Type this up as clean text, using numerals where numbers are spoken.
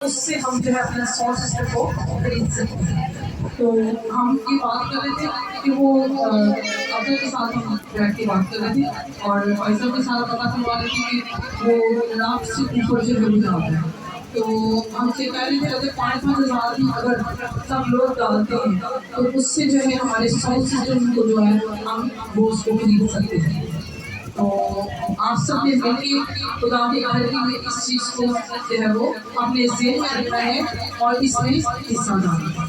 उससे हम जो है अपना सोर्सेस को खरीद सकते हैं। तो हम ये बात कर रहे थे कि वो अब्दुल के साथ हम बैठ के बात कर रहे थे और फैसल के साथ पता करवा रहे थे कि वो लाख से ऊपर जो है जाता है। तो हमसे कह रहे थे अगर 5-5 हज़ार भी अगर सब लोग डालते हैं तो उससे जो है हमारे साउंड सिस्टम को जो है हम वो उसको खरीद सकते हैं। तो आप सब ने मिलकर खुदा के घर में इस चीज़ को जो है वो अपने ज़हन में रखना है और इसमें हिस्सा डालना है।